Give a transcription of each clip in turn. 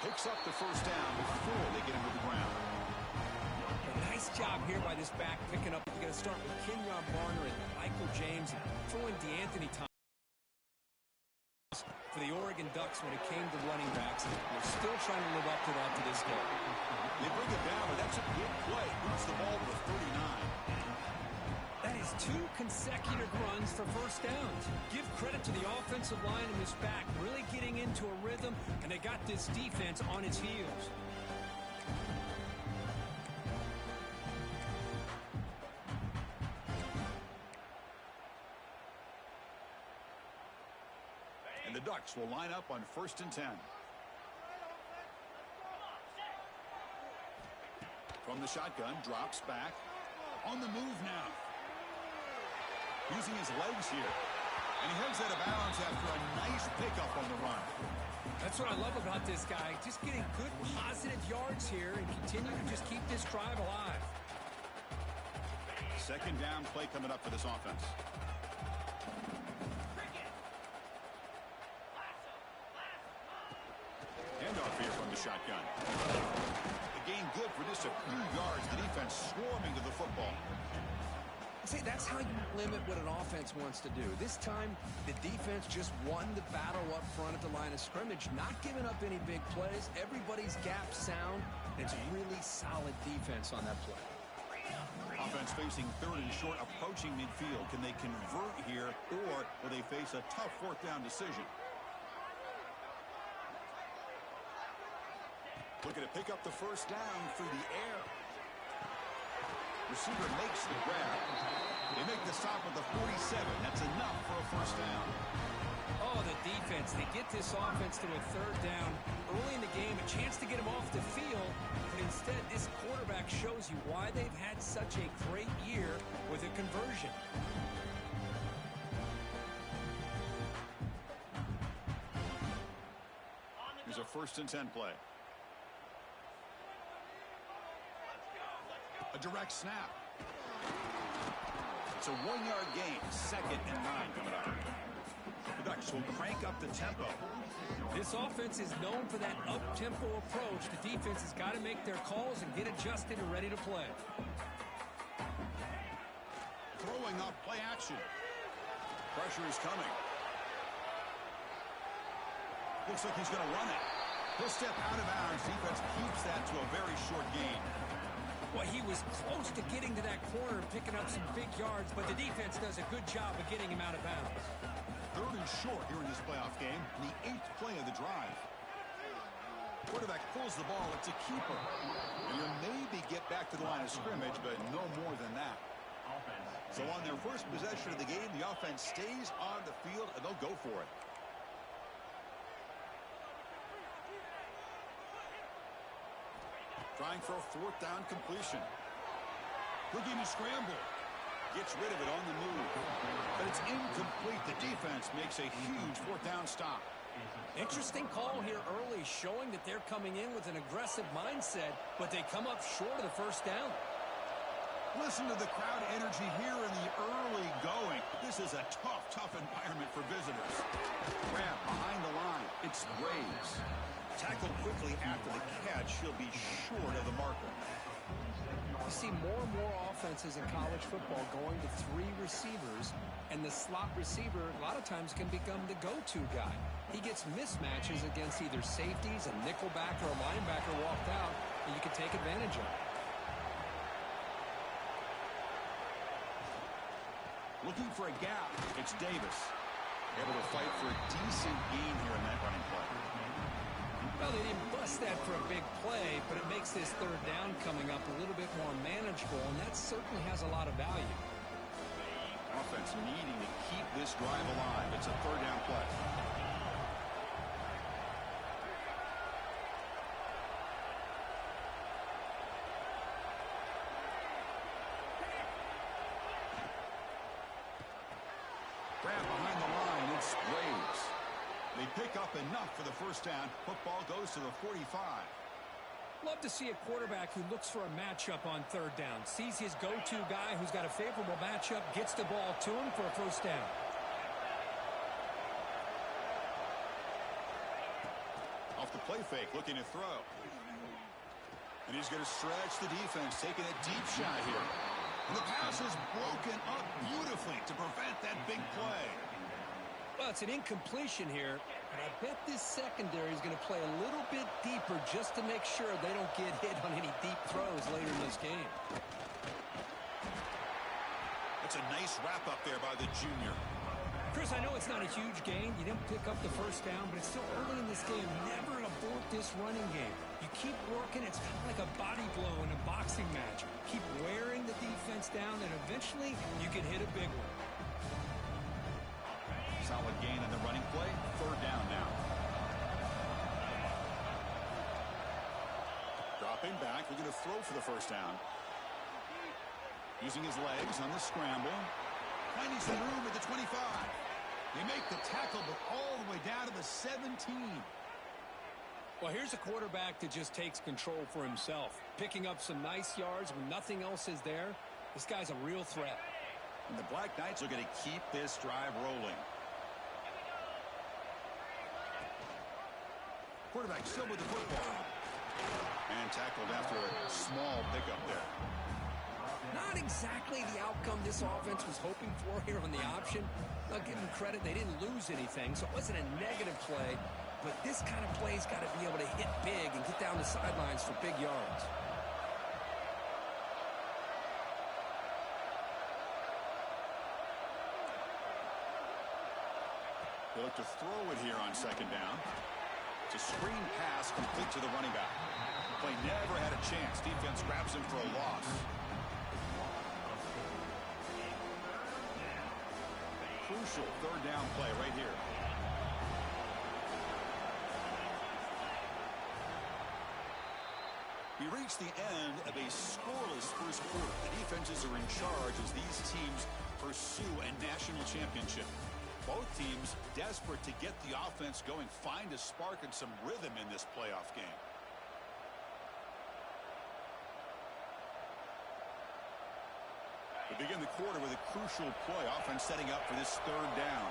Picks up the first down before they get him to the ground. Nice job here by this back picking up. You're going to start with Kenyon Barner and Michael James, throwing DeAnthony Thomas for the Oregon Ducks when it came to running backs. They're still trying to live up to that to this day. They bring it down, but that's a good play. Boots the ball to the 39. That is 2 consecutive runs for first downs. Give credit to the offensive line in this back, really getting into a rhythm, and they got this defense on its heels. And the Ducks will line up on 1st and 10. From the shotgun, drops back. On the move now. Using his legs here. And he heads out of bounds after a nice pickup on the run. That's what I love about this guy. Just getting good positive yards here and continue to just keep this drive alive. 2nd down play coming up for this offense. Handoff here from the shotgun. The gain good for just a few yards. The defense swarming to the football. See, that's how you limit what an offense wants to do. This time, the defense just won the battle up front at the line of scrimmage, not giving up any big plays. Everybody's gap sound. It's really solid defense on that play. Offense facing 3rd and short, approaching midfield. Can they convert here, or will they face a tough 4th down decision? Looking to pick up the first down through the air. Receiver makes the grab. They make the stop at the 47. That's enough for a first down. Oh, the defense. They get this offense to a 3rd down early in the game, a chance to get him off the field. But instead, this quarterback shows you why they've had such a great year with a conversion. Here's a 1st and 10 play. A direct snap. It's a 1-yard gain. 2nd and 9 coming up. The Ducks will crank up the tempo. This offense is known for that up-tempo approach. The defense has got to make their calls and get adjusted and ready to play. Throwing up play action. Pressure is coming. Looks like he's going to run it. He'll step out of bounds. Defense keeps that to a very short gain. Well, he was close to getting to that corner and picking up some big yards, but the defense does a good job of getting him out of bounds. 3rd and short here in this playoff game, the 8th play of the drive. Quarterback pulls the ball. It's a keeper. And you'll maybe get back to the line of scrimmage, but no more than that. So on their first possession of the game, the offense stays on the field, and they'll go for it. Trying for a 4th down completion. Looking to scramble. Gets rid of it on the move. But it's incomplete. The defense makes a huge 4th down stop. Interesting call here early, showing that they're coming in with an aggressive mindset, but they come up short of the first down. Listen to the crowd energy here in the early going. This is a tough environment for visitors. Grab behind the line. It's Braves. Tackled quickly after the catch. He'll be short of the marker. You see more and more offenses in college football going to 3 receivers, and the slot receiver a lot of times can become the go-to guy. He gets mismatches against either safeties, a nickelback, or a linebacker walked out, and you can take advantage of it. Looking for a gap. It's Davis. Able to fight for a decent gain here in that running play. Well, they didn't bust that for a big play, but it makes this 3rd down coming up a little bit more manageable, and that certainly has a lot of value. Offense needing to keep this drive alive. It's a 3rd down play. Grab behind the line. It's Braves. They pick up enough for the first down. Football goes to the 45. Love to see a quarterback who looks for a matchup on 3rd down. Sees his go-to guy who's got a favorable matchup, gets the ball to him for a first down. Off the Play fake, looking to throw. And he's going to stretch the defense, taking a deep shot here. And the pass is broken up beautifully to prevent that big play. Well, it's an incompletion here, but I bet this secondary is going to play a little bit deeper just to make sure they don't get hit on any deep throws later in this game. That's a nice wrap up there by the junior. Chris, I know it's not a huge gain. You didn't pick up the first down, but it's still early in this game. Never abort this running game. You keep working. It's kind of like a body blow in a boxing match. Keep wearing the defense down, and eventually you can hit a big one. Solid gain in the running play. Third down now. Dropping back. We're going to throw for the first down. Using his legs on the scramble. Finding some room at the 25. They make the tackle, but all the way down to the 17. Well, here's a quarterback that just takes control for himself. Picking up some nice yards when nothing else is there. This guy's a real threat. And the Black Knights are going to keep this drive rolling. Quarterback still with the football. And tackled after a small pickup there. Not exactly the outcome this offense was hoping for here on the option. I'll give them credit. They didn't lose anything, so it wasn't a negative play. But this kind of play's got to be able to hit big and get down the sidelines for big yards. They look to throw it here on second down. It's a screen pass complete to the running back. Play never had a chance. Defense grabs him for a loss. Crucial third down play right here. We reach the end of a scoreless first quarter. The defenses are in charge as these teams pursue a national championship. Both teams desperate to get the offense going, find a spark and some rhythm in this playoff game. We begin the quarter with a crucial play. Offense setting up for this third down.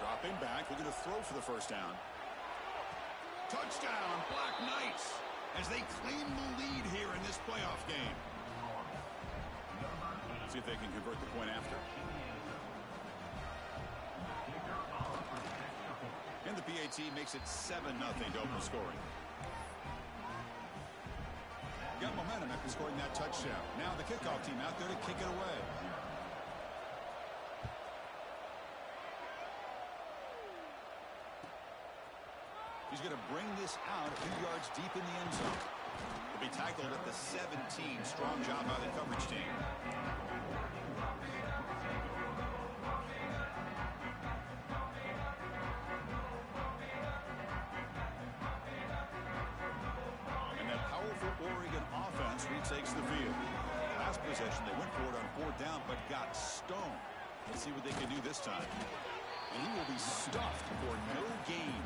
Dropping back. We're going to throw for the first down. Touchdown, Black Knights, as they claim the lead here in this playoff game. See if they can convert the point after. And the PAT makes it 7-0 to open scoring. Got momentum after scoring that touchdown. Now the kickoff team out there to kick it away. He's going to bring this out a few yards deep in the end zone. He'll be tackled at the 17. Strong job by the coverage team. Oregon offense retakes the field. Last possession, they went for it on fourth down, but got stoned. Let's see what they can do this time. And he will be stuffed for no gain.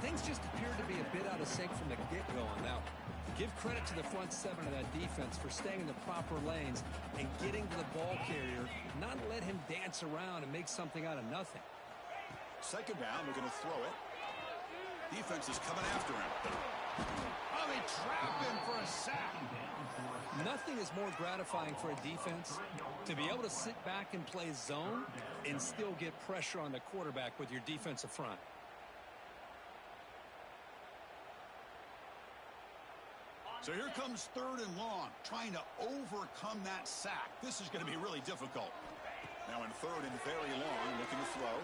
Things just appear to be a bit out of sync from the get-go on that one. Give credit to the front seven of that defense for staying in the proper lanes and getting to the ball carrier, not let him dance around and make something out of nothing. Second down, we're going to throw it. Defense is coming after him. Oh, they trap him for a sack. Nothing is more gratifying for a defense to be able to sit back and play zone and still get pressure on the quarterback with your defensive front. So here comes third and long, trying to overcome that sack. This is going to be really difficult. Now in third and very long, looking to throw.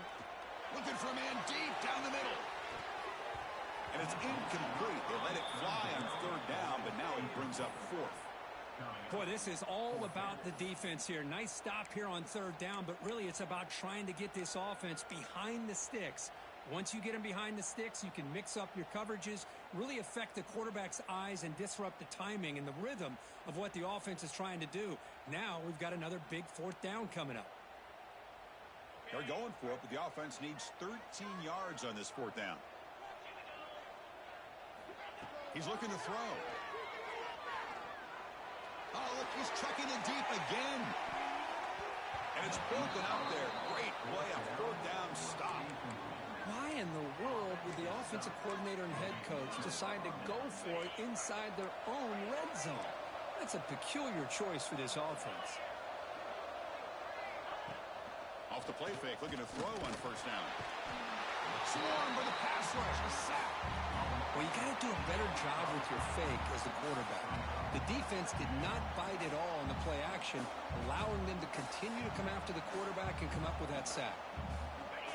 Looking for a man deep down the middle. And it's incomplete. They let it fly on third down, but now it brings up fourth. Boy, this is all about the defense here. Nice stop here on third down, but really it's about trying to get this offense behind the sticks. Once you get them behind the sticks, you can mix up your coverages, really affect the quarterback's eyes and disrupt the timing and the rhythm of what the offense is trying to do. Now we've got another big fourth down coming up. They're going for it, but the offense needs 13 yards on this fourth down. He's looking to throw. Oh, look, he's checking it deep again. And it's broken up there. Great play on fourth down offensive coordinator and head coach decide to go for it inside their own red zone? That's a peculiar choice for this offense. Off the play fake, looking to throw on first down. Swarm for the pass rush, a sack. Well, you got to do a better job with your fake as the quarterback. The defense did not bite at all in the play action, allowing them to continue to come after the quarterback and come up with that sack.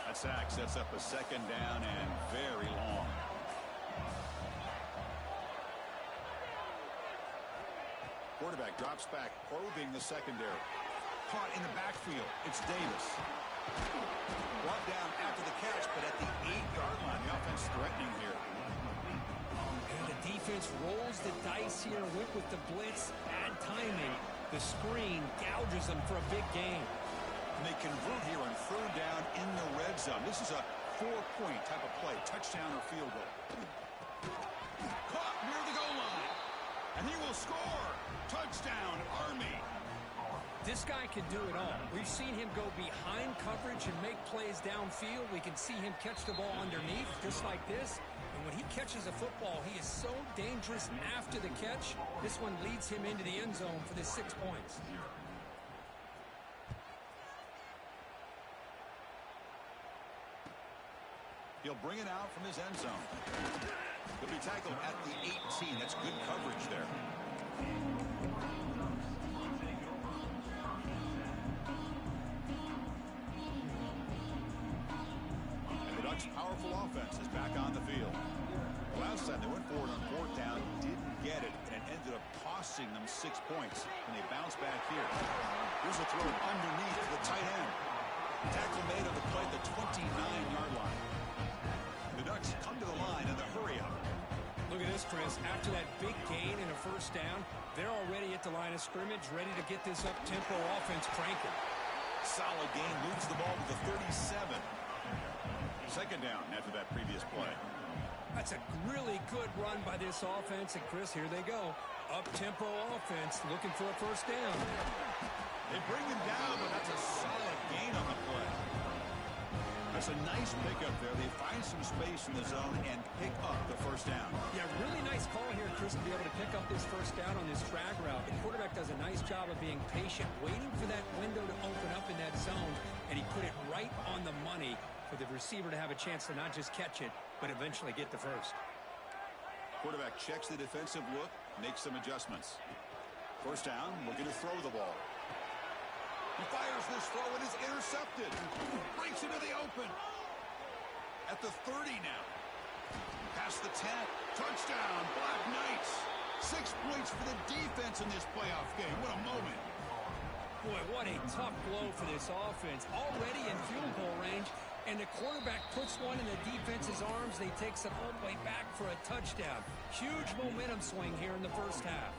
That sack sets up a second down and very long. Quarterback drops back, probing the secondary. Caught in the backfield. It's Davis. Brought down after the catch, but at the 8-yard line. The offense threatening here. And the defense rolls the dice here, went with the blitz. Bad timing. The screen gouges them for a big gain. And they convert here on third down in the red zone. This is a 4-point type of play. Touchdown or field goal. Caught near the goal line. And he will score. Touchdown, Army. This guy can do it all. We've seen him go behind coverage and make plays downfield. We can see him catch the ball underneath, just like this. And when he catches a football, he is so dangerous after the catch. This one leads him into the end zone for the 6 points. He'll bring it out from his end zone. He'll be tackled at the 18. That's good coverage there. Powerful offense is back on the field. Last time they went forward on fourth down, didn't get it, and it ended up costing them 6 points, and they bounce back here. Here's a throw underneath to the tight end. Tackle made on the play at the 29-yard line. The Ducks come to the line in the hurry-up. Look at this, Chris. After that big gain and a first down, they're already at the line of scrimmage, ready to get this up-tempo offense cranking. Solid gain, moves the ball to the 37. Second down after that previous play. That's a really good run by this offense. And, Chris, here they go. Up-tempo offense looking for a first down. They bring him down, but that's a solid gain on the play. That's a nice pickup there. They find some space in the zone and pick up the first down. Yeah, really nice call here, Chris, to be able to pick up this first down on this drag route. The quarterback does a nice job of being patient, waiting for that window to open up in that zone, and he put it right on the money for the receiver to have a chance to not just catch it, but eventually get the first. Quarterback checks the defensive look, makes some adjustments. First down, looking to throw the ball. He fires this throw and is intercepted. Breaks into the open. At the 30 now. Past the 10. Touchdown, Black Knights. 6 points for the defense in this playoff game. What a moment. Boy, what a tough blow for this offense. Already in field goal range, and the quarterback puts one in the defense's arms. They take it all the way back for a touchdown. Huge momentum swing here in the first half.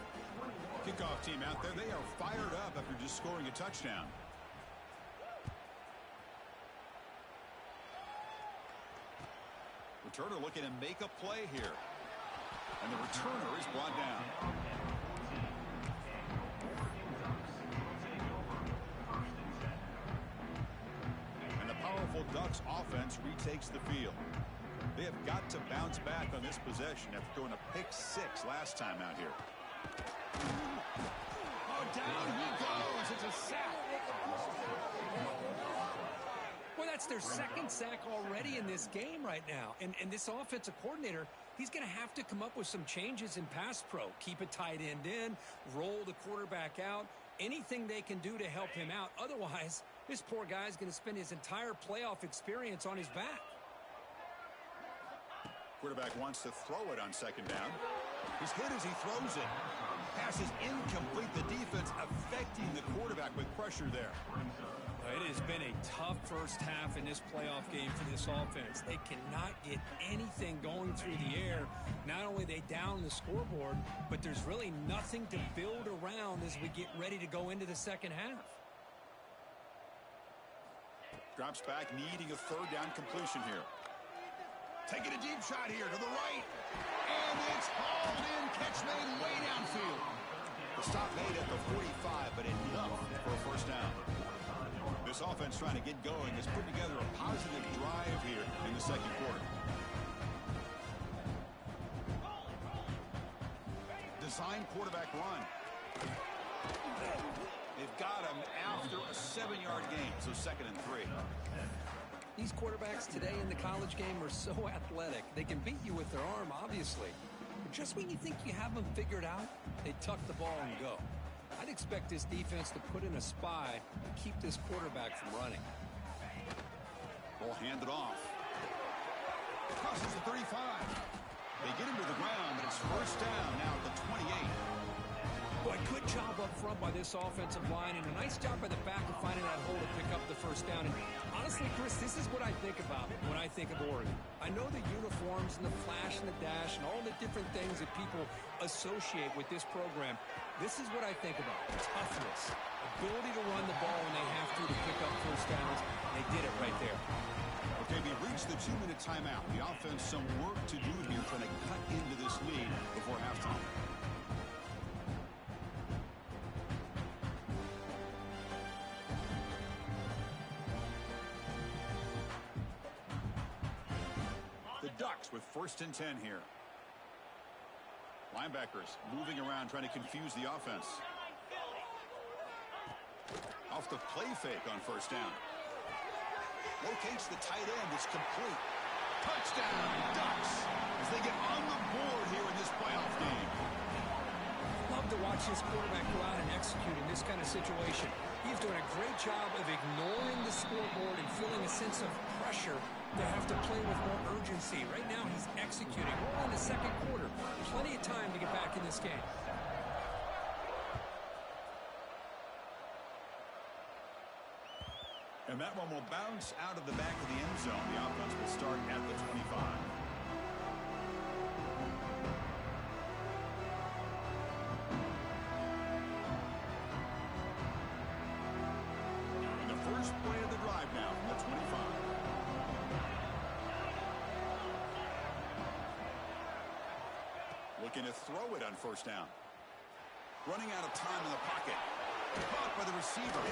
Kickoff team out there. They are fired up after just scoring a touchdown. Returner looking to make a play here. And the returner is brought down. And the powerful Ducks offense retakes the field. They have got to bounce back on this possession after throwing a pick 6 last time out here. Oh, down he goes. It's a sack. Well, that's their second sack already in this game right now. And this offensive coordinator, he's going to have to come up with some changes in pass pro. Keep a tight end in, roll the quarterback out, anything they can do to help him out. Otherwise, this poor guy's going to spend his entire playoff experience on his back. Quarterback wants to throw it on second down. He's hit as he throws it. Pass is incomplete. The defense affecting the quarterback with pressure there. It has been a tough first half in this playoff game for this offense. They cannot get anything going through the air. Not only are they down the scoreboard, but there's really nothing to build around as we get ready to go into the second half. Drops back, needing a third down completion here. Taking a deep shot here to the right. And it's hauled in. Catch made way downfield. The stop made at the 45, but enough for a first down. This offense trying to get going is putting together a positive drive here in the second quarter. quarterback run. They've got him after a 7-yard gain, so 2nd and 3. These quarterbacks today in the college game are so athletic. They can beat you with their arm, obviously. But just when you think you have them figured out, they tuck the ball and go. I'd expect this defense to put in a spy and keep this quarterback from running. Ball handed off. Crosses the 35. They get him to the ground, but it's 1st down now at the 28. Boy, good job up front by this offensive line, and a nice job by the back of finding that hole to pick up the 1st down. And honestly, Chris, this is what I think about when I think of Oregon. I know the uniforms and the flash and the dash and all the different things that people associate with this program. This is what I think about. Toughness, ability to run the ball when they have to pick up 1st downs. They did it right there. Okay, we reached the 2-minute timeout. The offense some work to do here trying to cut into this lead before halftime. Ducks with 1st and 10 here. Linebackers moving around trying to confuse the offense. Off the play fake on 1st down. Locates the tight end. It's complete. Touchdown, Ducks, as they get on the board here in this playoff game. Love to watch this quarterback go out and execute in this kind of situation. He's doing a great job of ignoring the scoreboard and feeling a sense of pressure to have to play with more urgency. Right now, he's executing. We're in the 2nd quarter. Plenty of time to get back in this game. And that one will bounce out of the back of the end zone. The offense will start at the 25. And the first play of the drive now from the 25. Looking to throw it on 1st down. Running out of time in the pocket. Caught by the receiver.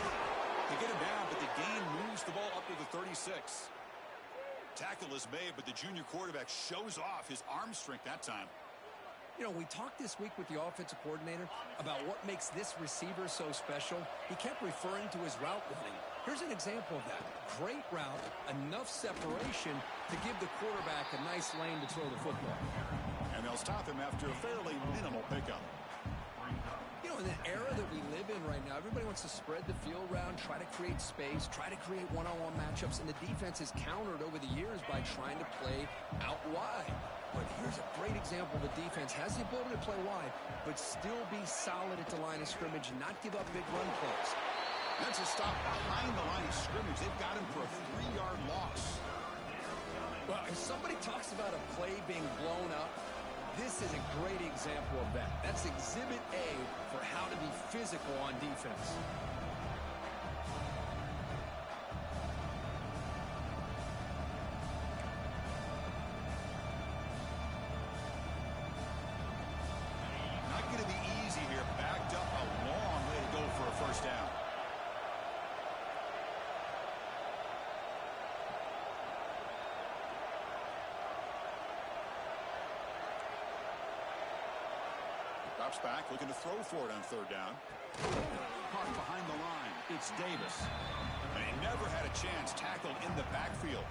They get him down, but the gain moves the ball up to the 36. Tackle is made, but the junior quarterback shows off his arm strength that time. You know, we talked this week with the offensive coordinator about what makes this receiver so special. He kept referring to his route running. Here's an example of that. Great route, enough separation to give the quarterback a nice lane to throw the football. And they'll stop him after a fairly minimal pickup. You know, in the era that we live in right now, everybody wants to spread the field around, try to create space, try to create one-on-one matchups, and the defense has countered over the years by trying to play out wide. But here's a great example. The defense has the ability to play wide, but still be solid at the line of scrimmage and not give up big run plays. That's a stop behind the line of scrimmage. They've got him for a 3-yard loss. Well, if somebody talks about a play being blown up, this is a great example of that. That's Exhibit A for how to be physical on defense. Not going to be easy here. Backed up a long way to go for a 1st down. Drops back, looking to throw for it on 3rd down. Caught behind the line. It's Davis. And he never had a chance tackled in the backfield.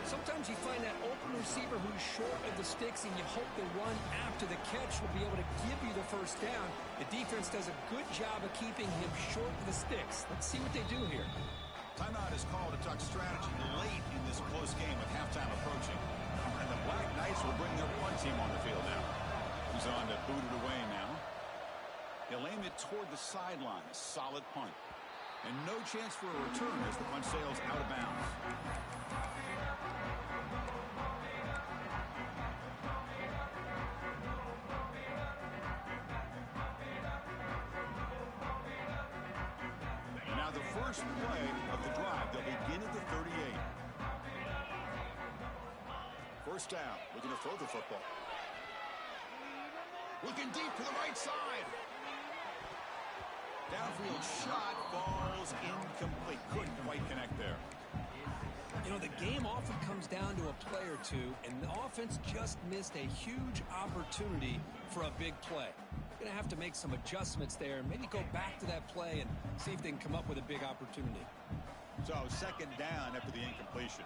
Sometimes you find that open receiver who's short of the sticks, and you hope the run after the catch will be able to give you the 1st down. The defense does a good job of keeping him short of the sticks. Let's see what they do here. Timeout is called to talk strategy late in this close game with halftime approaching. And the Black Knights will bring their punt team on the field now. He's on to boot it away now. He'll aim it toward the sideline. A solid punt. And no chance for a return as the punt sails out of bounds. Now the first play of the drive. They'll begin at the 38. 1st down. Looking to throw the football. Looking deep to the right side. Downfield shot falls incomplete. Couldn't quite connect there. You know, the game often comes down to a play or two, and the offense just missed a huge opportunity for a big play. Going to have to make some adjustments there and maybe go back to that play and see if they can come up with a big opportunity. So second down after the incompletion.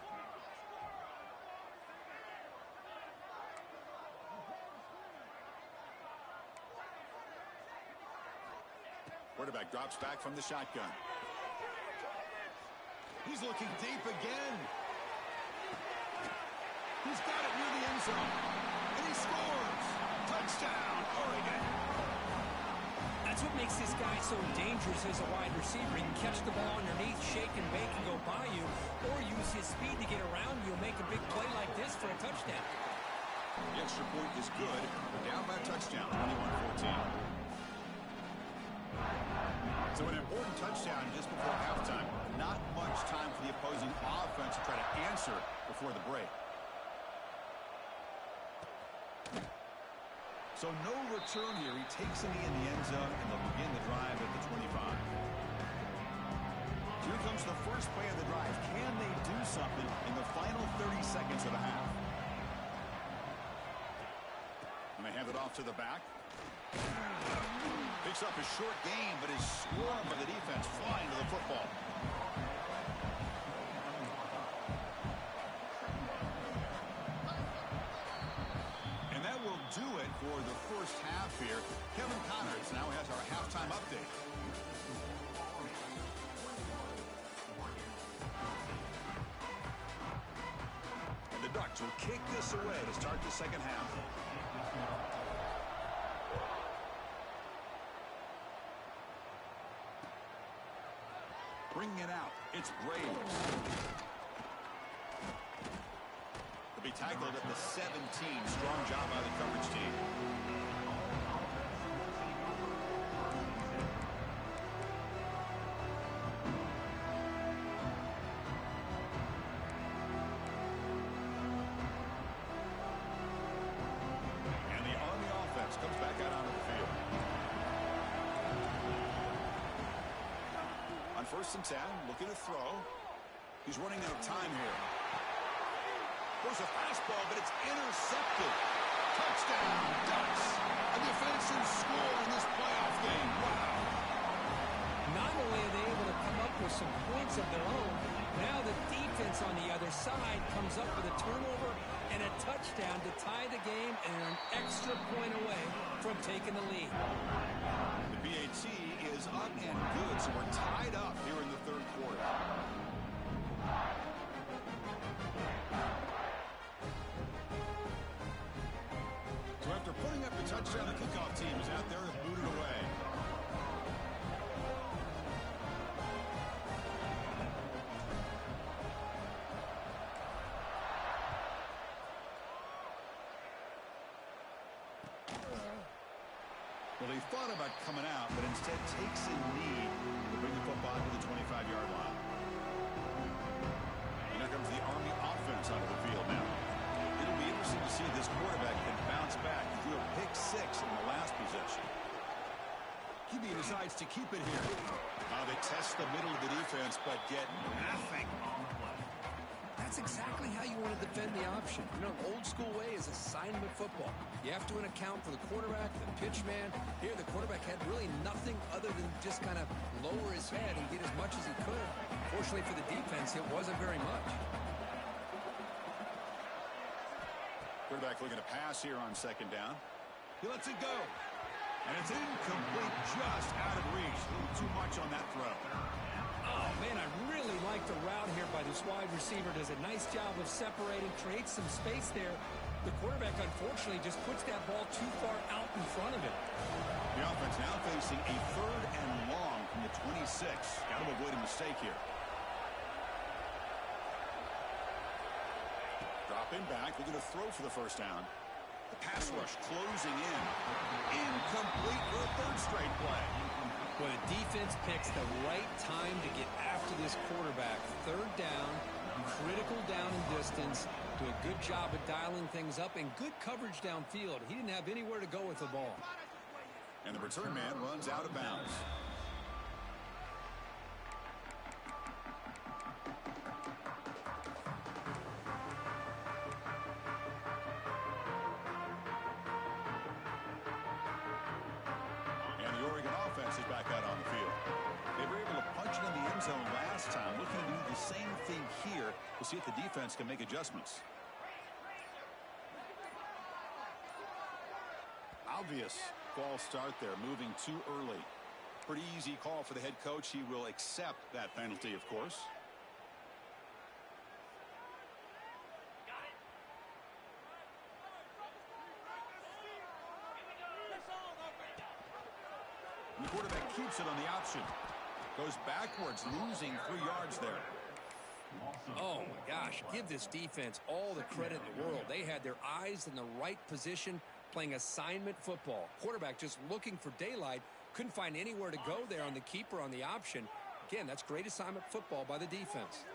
Quarterback drops back from the shotgun. He's looking deep again. He's got it near the end zone. And he scores. Touchdown, Oregon. That's what makes this guy so dangerous as a wide receiver. He can catch the ball underneath, shake and bake and go by you, or use his speed to get around you and make a big play like this for a touchdown. The extra point is good. Down by a touchdown, 21-14. So an important touchdown just before halftime. Not much time for the opposing offense to try to answer before the break. So no return here. He takes a knee in the end zone, and they'll begin the drive at the 25. Here comes the first play of the drive. Can they do something in the final 30 seconds of the half? And they hand it off to the back. Picks up a short gain, but is swarmed by the defense, flying to the football. And that will do it for the first half here. Kevin Connors now has our halftime update. And the Ducks will kick this away to start the second half. Bringing it out, it's Braves. They'll be tackled at the 17. Strong job by the coverage team. And the Army offense comes back out onto the field. On 1st and 10, looking to throw. He's running out of time here. There's a fastball, but it's intercepted. Touchdown, Ducks. A defensive score in this playoff game. Wow. Not only are they able to come up with some points of their own, now the defense on the other side comes up with a turnover and a touchdown to tie the game and an extra point away from taking the lead. The BAT is up and good, so we're tied up here in the third quarter. So after putting up the touchdown, the kickoff team is out there and booted away. Well, he thought about coming out, but instead takes a knee to bring the football to the 25-yard line. And here comes the Army offense onto the field now. It'll be interesting to see if this quarterback can bounce back. He threw a pick 6 in the last possession. QB decides to keep it here. They test the middle of the defense, but get nothing on the play. That's exactly how you want to defend the option. You know, old school way is assignment football. You have to account for the quarterback, the pitch man. Here, the quarterback had really nothing other than just kind of lower his head and get as much as he could. Fortunately for the defense, it wasn't very much. Quarterback looking to pass here on second down. He lets it go. And it's incomplete, just out of reach. A little too much on that throw. Oh, man, I really like the route here by this wide receiver. Does a nice job of separating, creates some space there. The quarterback, unfortunately, just puts that ball too far out in front of him. The offense now facing a 3rd and long from the 26. Got to avoid a mistake here. Dropping back, looking to throw for the first down. The pass rush closing in. Incomplete for a 3rd straight play. Well, the defense picks the right time to get after this quarterback. 3rd down, critical down and distance. Do a good job of dialing things up and good coverage downfield. He didn't have anywhere to go with the ball. And the return man runs out of bounds. offense is back out on the field. They were able to punch it in the end zone last time. Looking to do the same thing here. We'll see if the defense can make adjustments. Obvious false start there, moving too early. Pretty easy call for the head coach. He will accept that penalty, of course. And the quarterback keeps it on the option. Goes backwards, losing 3 yards there. Oh, my gosh. Give this defense all the credit in the world. They had their eyes in the right position, playing assignment football. Quarterback just looking for daylight. Couldn't find anywhere to go there on the keeper on the option. Again, that's great assignment football by the defense.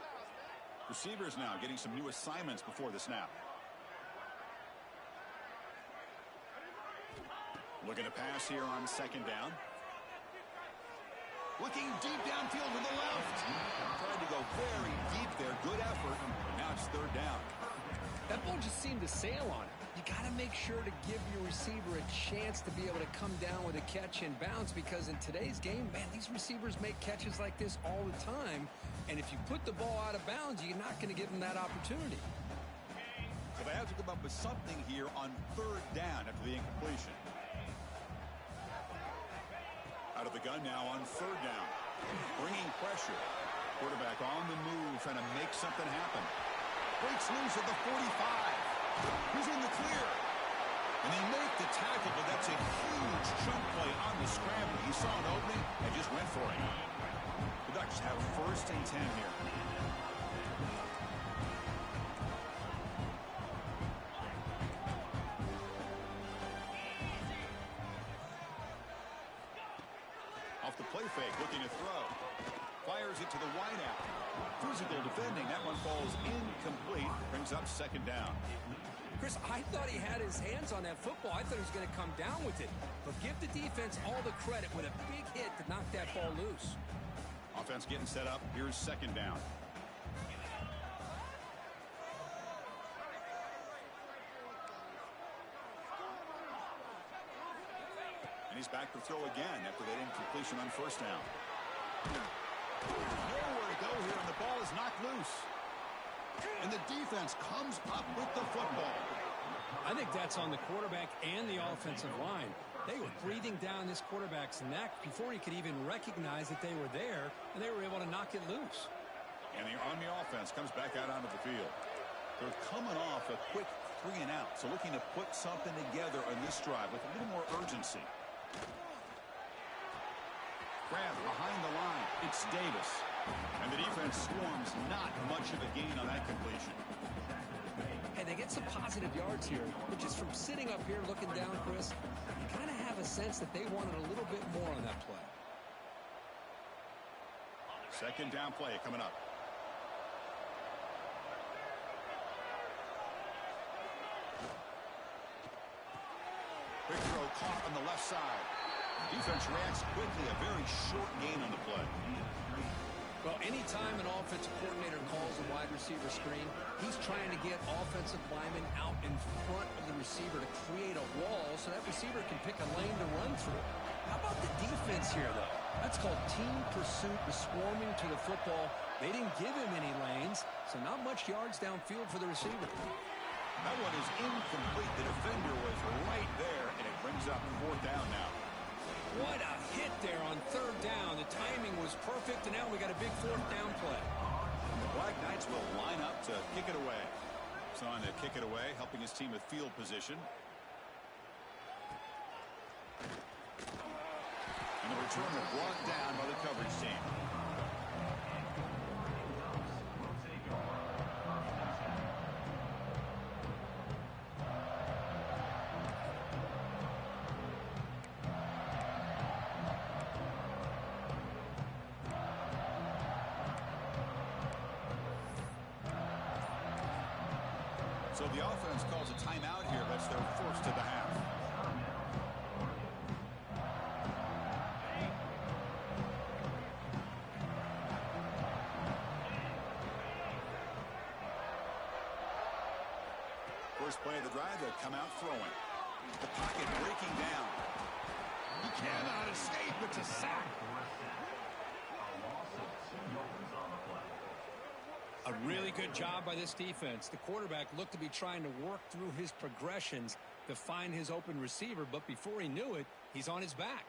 Receivers now getting some new assignments before the snap. Looking to pass here on second down. Looking deep downfield to the left. Tried to go very deep there. Good effort. Now it's third down. That ball just seemed to sail on it. You got to make sure to give your receiver a chance to be able to come down with a catch and bounce, because in today's game, man, these receivers make catches like this all the time. And if you put the ball out of bounds, you're not going to give them that opportunity. So they have to come up with something here on third down after the incompletion. Out of the gun now on third down. Bringing pressure. Quarterback on the move, trying to make something happen. Breaks loose at the 45. He's in the clear. And they make the tackle, but that's a huge chunk play on the scramble. He saw an opening and just went for it. The Ducks have first and 10 here. Off the play fake, looking to throw. Fires it to the wideout. Physical defending. That one falls incomplete. Brings up second down. Chris, I thought he had his hands on that football. I thought he was going to come down with it. But give the defense all the credit with a big hit to knock that ball loose. Offense getting set up. Here's second down. And he's back to throw again after that incompletion on first down. Nowhere to go here, and the ball is knocked loose. And the defense comes up with the football. I think that's on the quarterback and the offensive line. They were breathing down this quarterback's neck before he could even recognize that they were there, and they were able to knock it loose. And the Army offense comes back out onto the field. They're coming off a quick 3 and out, so looking to put something together on this drive with a little more urgency. Grab behind the line. It's Davis. And the defense swarms, not much of a gain on that completion. Hey, they get some positive yards here, but just from sitting up here looking down, Chris, you kind of have a sense that they wanted a little bit more on that play. Second down play coming up. Quick throw caught on the left side. Defense reacts quickly. A very short gain on the play. Well, anytime an offensive coordinator calls a wide receiver screen, he's trying to get offensive linemen out in front of the receiver to create a wall so that receiver can pick a lane to run through. How about the defense here, though? That's called team pursuit, the swarming to the football. They didn't give him any lanes, so not much yards downfield for the receiver. That one is incomplete. The defender was right there, and it brings up fourth down now. What a hit there on third down. The timing was perfect, and now we got a big fourth down play. And the Black Knights will line up to kick it away. So on to kick it away, helping his team with field position. And the return is brought down by the coverage team. So the offense calls a timeout here. That's their first of the half. First play of the drive, they'll come out throwing. The pocket breaking down. He cannot escape. It's a sack. A really good job by this defense. The quarterback looked to be trying to work through his progressions to find his open receiver, but before he knew it, he's on his back.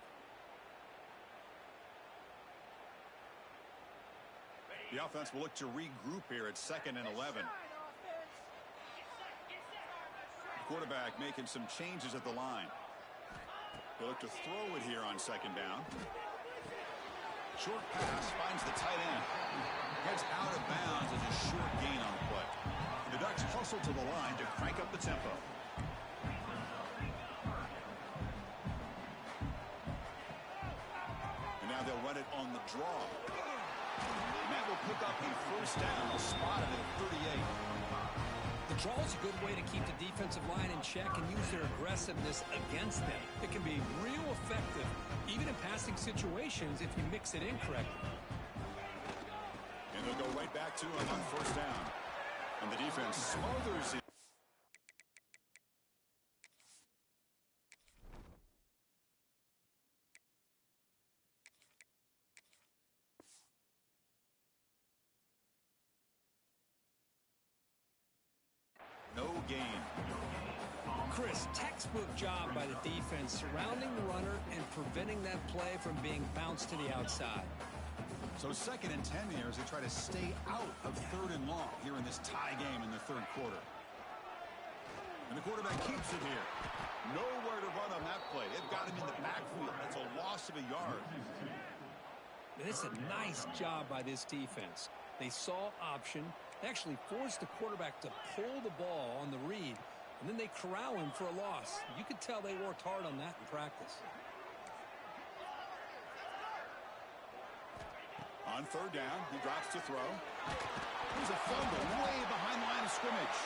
The offense will look to regroup here at 2nd and 11. The quarterback making some changes at the line. He'll look to throw it here on 2nd down. Short pass finds the tight end. Heads out of bounds as a short gain on the play. The Ducks hustle to the line to crank up the tempo. And now they'll run it on the draw. And that will pick up a 1st down, spotted at 38. The draw is a good way to keep the defensive line in check and use their aggressiveness against them. It can be real effective, even in passing situations, if you mix it in correctly. And they'll go right back to him on 1st down. And the defense smothers it. No gain. Chris, textbook job by the defense surrounding the runner and preventing that play from being bounced to the outside. So 2nd and 10 here as they try to stay out of 3rd and long here in this tie game in the 3rd quarter. And the quarterback keeps it here. Nowhere to run on that play. They've got him in the backfield. That's a loss of a yard. This is a nice job by this defense. They saw option. They actually forced the quarterback to pull the ball on the read, and then they corral him for a loss. You could tell they worked hard on that in practice. On 3rd down, he drops to throw. There's a fumble way behind the line of scrimmage.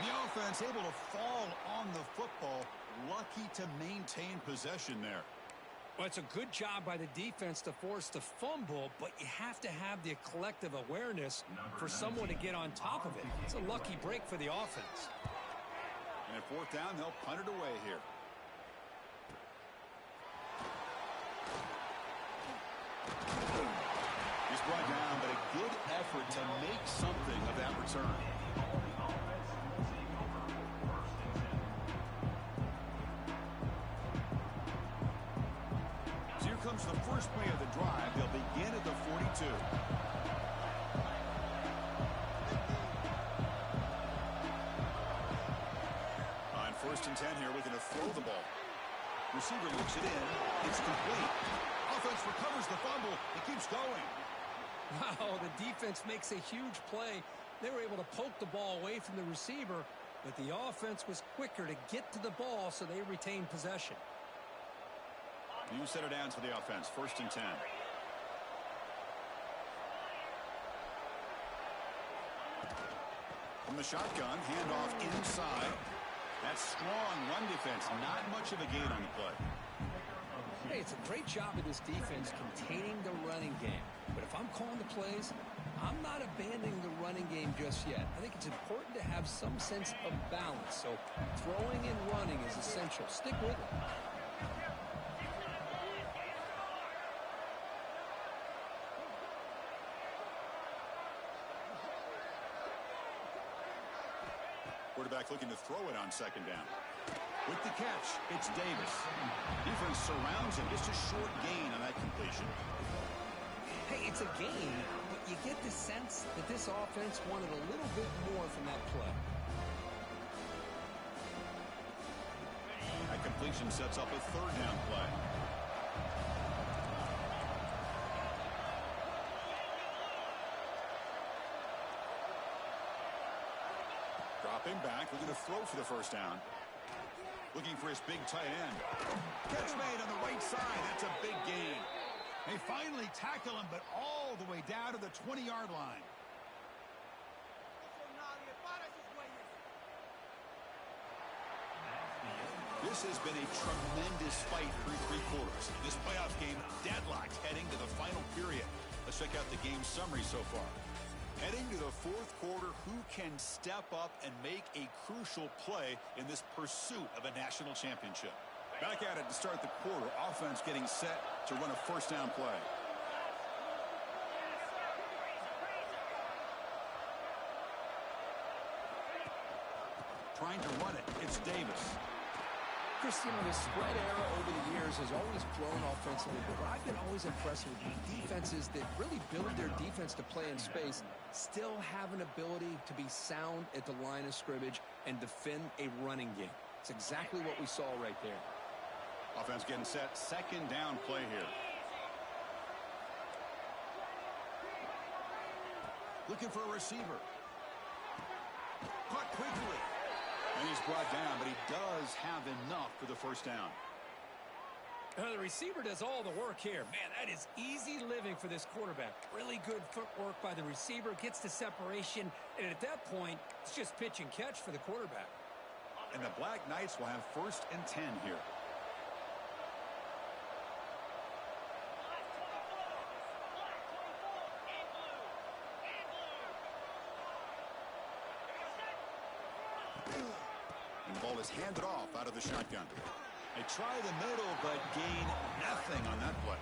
The offense able to fall on the football, lucky to maintain possession there. Well, it's a good job by the defense to force the fumble, but you have to have the collective awareness for someone to get on top of it. It's a lucky break for the offense. And at 4th down, they'll punt it away here. He's brought down, but a good effort to make something of that return. So here comes the first play of the drive. They'll begin at the 42. On 1st and 10 here, looking to throw the ball. Receiver looks it in. It's complete. Offense recovers the fumble. It keeps going. Wow, the defense makes a huge play. They were able to poke the ball away from the receiver, but the offense was quicker to get to the ball, so they retained possession. New set of downs for the offense. 1st and 10. From the shotgun, handoff inside. That's strong run defense. Not much of a gain on the play. Hey, it's a great job of this defense containing the running game. But if I'm calling the plays, I'm not abandoning the running game just yet. I think it's important to have some sense of balance. So throwing and running is essential. Stick with it. Quarterback looking to throw it on 2nd down. With the catch, it's Davis. Defense surrounds him. Just a short gain on that completion. Hey, it's a gain, but you get the sense that this offense wanted a little bit more from that play. That completion sets up a 3rd down play. Dropping back, looking to throw for the 1st down. Looking for his big tight end. Catch made on the right side. That's a big gain. They finally tackle him, but all the way down to the 20-yard line. This has been a tremendous fight through 3 quarters. This playoff game deadlocked heading to the final period. Let's check out the game summary so far. Heading to the 4th quarter, who can step up and make a crucial play in this pursuit of a national championship? Back at it to start the quarter. Offense getting set to run a first down play. Trying to run it. It's Davis. Chris, you know, the spread era over the years has always grown offensively, but what I've been always impressed with defenses that really build their defense to play in space still have an ability to be sound at the line of scrimmage and defend a running game. It's exactly what we saw right there. Offense getting set. Second down play here. Looking for a receiver. Caught quickly. And he's brought down, but he does have enough for the first down. The receiver does all the work here. Man, that is easy living for this quarterback. Really good footwork by the receiver, gets the separation, and at that point, it's just pitch and catch for the quarterback. And the Black Knights will have 1st and 10 here. And the ball is handed off out of the shotgun. They try the middle, but gain nothing on that play.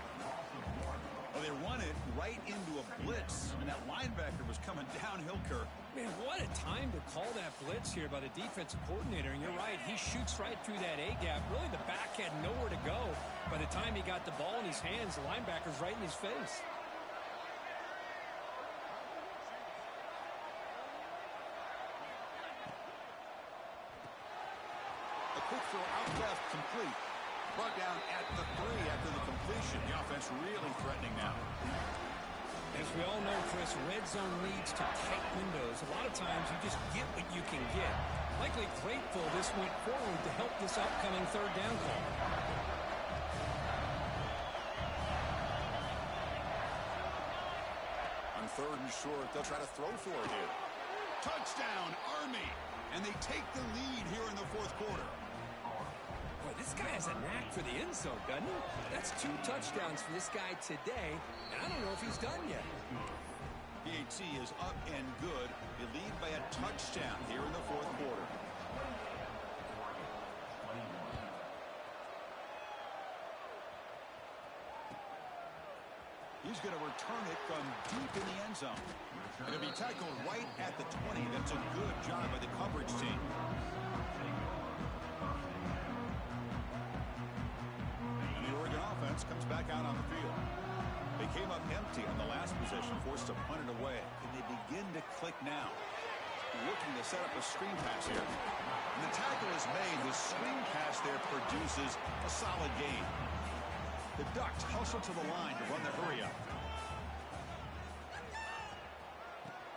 Well, they run it right into a blitz, and that linebacker was coming downhill, Kirk. Man, what a time to call that blitz here by the defensive coordinator. And you're right, he shoots right through that A-gap. Really, the back had nowhere to go. By the time he got the ball in his hands, the linebacker's right in his face. A quick throw out left, complete. Brought down at the 3 after the completion. The offense really threatening now. As we all know, Chris, red zone leads to tight windows. A lot of times you just get what you can get. Likely grateful this went forward to help this upcoming third down call. On 3rd and short, they'll try to throw for it here. Touchdown, Army! And they take the lead here in the 4th quarter. Boy, this guy has a knack for the end zone, doesn't he? That's 2 touchdowns for this guy today, and I don't know if he's done yet. PAT is up and good. They lead by a touchdown here in the 4th quarter. He's going to return it from deep in the end zone. It'll be tackled right at the 20. That's a good job by the coverage team. And the Oregon offense comes back out on the field. They came up empty on the last possession, forced to punt it away. And they begin to click now. Looking to set up a screen pass here. And the tackle is made. The screen pass there produces a solid gain. The Ducks hustle to the line to run the hurry up.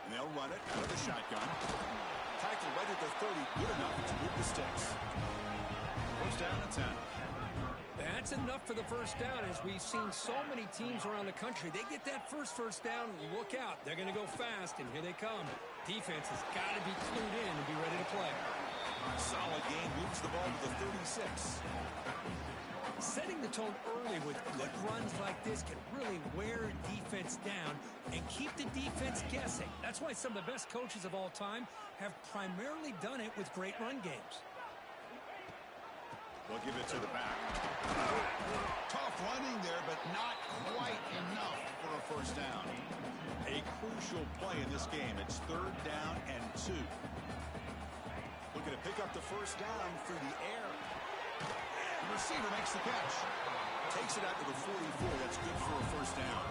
And they'll run it out of the shotgun. Tackle right at the 30. Good enough to move the sticks. First down and 10. That's enough for the first down. As we've seen so many teams around the country, they get that first down, look out. They're going to go fast, and here they come. Defense has got to be clued in and be ready to play. Solid game, moves the ball to the 36. Setting the tone early with good runs like this can really wear defense down and keep the defense guessing. That's why some of the best coaches of all time have primarily done it with great run games. They'll give it to the back. Tough running there, but not quite enough for a first down. A crucial play in this game. It's 3rd down and 2. Looking to pick up the first down through the air. The receiver makes the catch. Takes it out to the 44. That's good for a first down.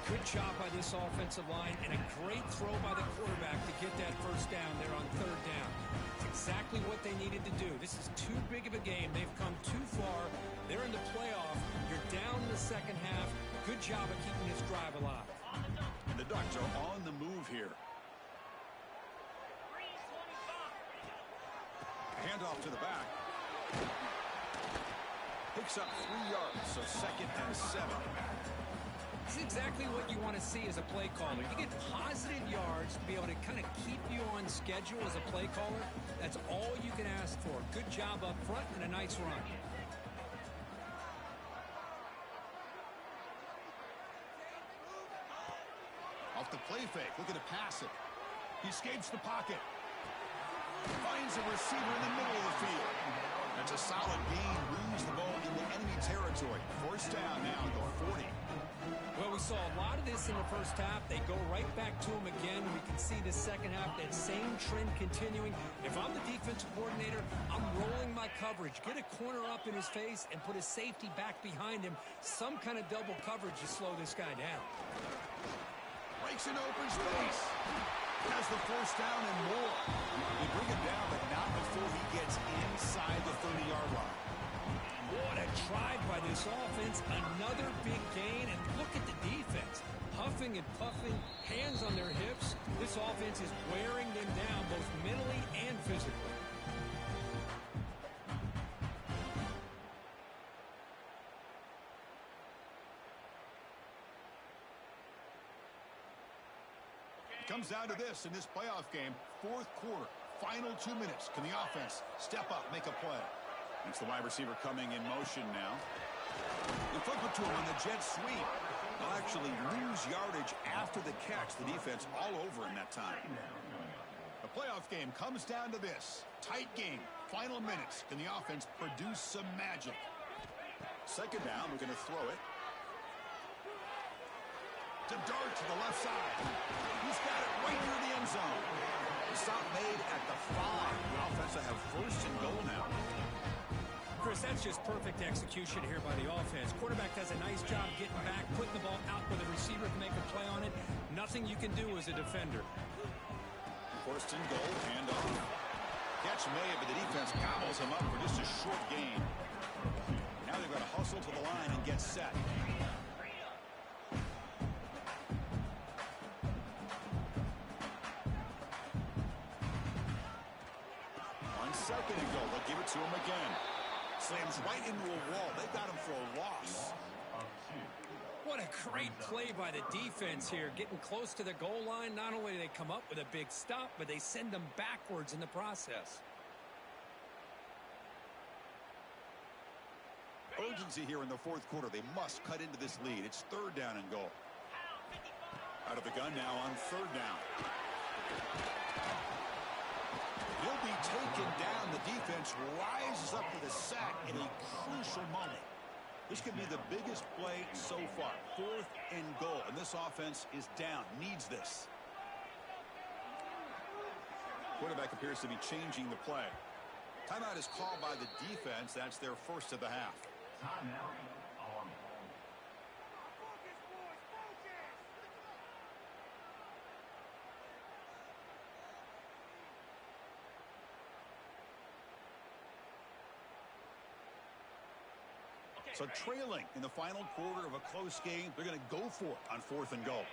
Good job by this offensive line and a great throw by the quarterback to get that first down there on 3rd down. It's exactly what they needed to do. This is too big of a game. They've come too far. They're in the playoff. You're down in the second half. Good job of keeping this drive alive. And the Ducks are on the move here. Handoff to the back. Picks up 3 yards, so 2nd and 7. This is exactly what you want to see as a play caller. You get positive yards to be able to kind of keep you on schedule as a play caller. That's all you can ask for. Good job up front and a nice run. Off the play fake, looking to pass it. He escapes the pocket. Finds a receiver in the middle of the field. A That's a solid gain. Moves the ball into enemy territory. First down now at the 40. Well, we saw a lot of this in the first half. They go right back to him again. We can see the second half, that same trend continuing. If I'm the defensive coordinator, I'm rolling my coverage. Get a corner up in his face and put a safety back behind him. Some kind of double coverage to slow this guy down. Breaks an open space. Has the first down and more. They bring it down, but not before he gets inside the 30-yard line. What a drive by this offense. Another big gain, and look at the defense. Huffing and puffing, hands on their hips. This offense is wearing them down both mentally and physically. It comes down to this in this playoff game. Fourth quarter, final 2 minutes. Can the offense step up, make a play? It's the wide receiver coming in motion now. They flip it to him on the jet sweep. They'll actually lose yardage after the catch. The defense all over in that time. The playoff game comes down to this. Tight game. Final minutes. Can the offense produce some magic? Second down. We're going to throw it. To dart to the left side. He's got it right near the end zone. The stop made at the 5. The offense will have first and goal now. Chris, that's just perfect execution here by the offense. Quarterback does a nice job getting back, putting the ball out where the receiver can make a play on it. Nothing you can do as a defender. First and goal, hand off. Catch made, but the defense gobbles him up for just a short gain. Now they've got to hustle to the line and get set. On second and goal, they'll give it to him again. Slams right into a wall. They got him for a loss. What a great play by the defense here. Getting close to the goal line. Not only do they come up with a big stop, but they send them backwards in the process. Urgency here in the fourth quarter. They must cut into this lead. It's third down and goal. Out of the gun now on third down. He'll be taken down. The defense rises up with a sack in a crucial moment. This could be the biggest play so far. Fourth and goal. And this offense is down. Needs this. Quarterback appears to be changing the play. Timeout is called by the defense. That's their first of the half. Timeout. So trailing in the final quarter of a close game, they're going to go for it on fourth and goal.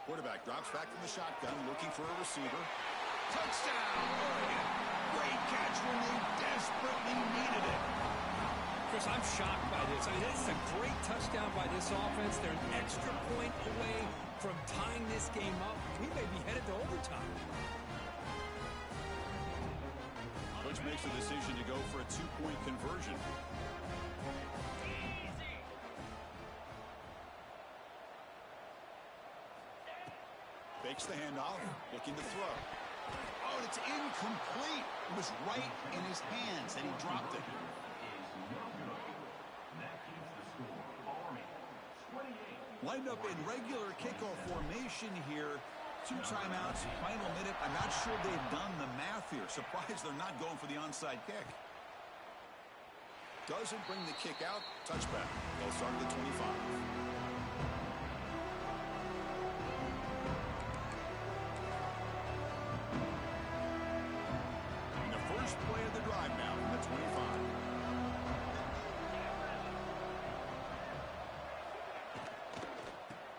Quarterback drops back from the shotgun, looking for a receiver. Touchdown, Oregon! Great catch when they desperately needed it. Chris, I'm shocked by this. I mean, this is a great touchdown by this offense. They're an extra point away from tying this game up. We may be headed to overtime. Coach makes the decision to go for a two-point conversion. Fakes the handoff, looking to throw. Oh, it's incomplete. It was right in his hands, and he dropped it. Lined up in regular kickoff formation here. 2 timeouts, final minute. I'm not sure they've done the math here. Surprised they're not going for the onside kick. Doesn't bring the kick out. Touchback. They'll start at the 25. And the first play of the drive now from the 25.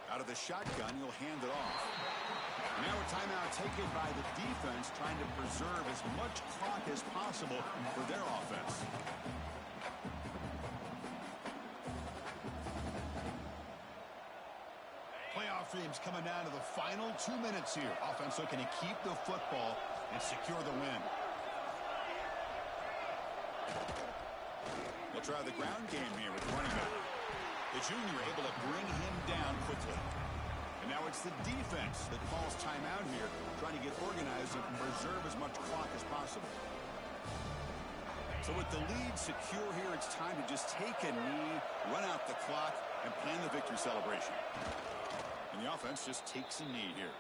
Out of the shotgun, he'll hand it off. Now a timeout taken by the defense, trying to preserve as much clock as possible for their offense. Playoff dreams coming down to the final 2 minutes here. Offense looking to keep the football and secure the win. They'll try the ground game here with the running back. The junior able to bring him down quickly. And now it's the defense that calls timeout here, trying to get organized and preserve as much clock as possible. So with the lead secure here, it's time to just take a knee, run out the clock, and plan the victory celebration. And the offense just takes a knee here.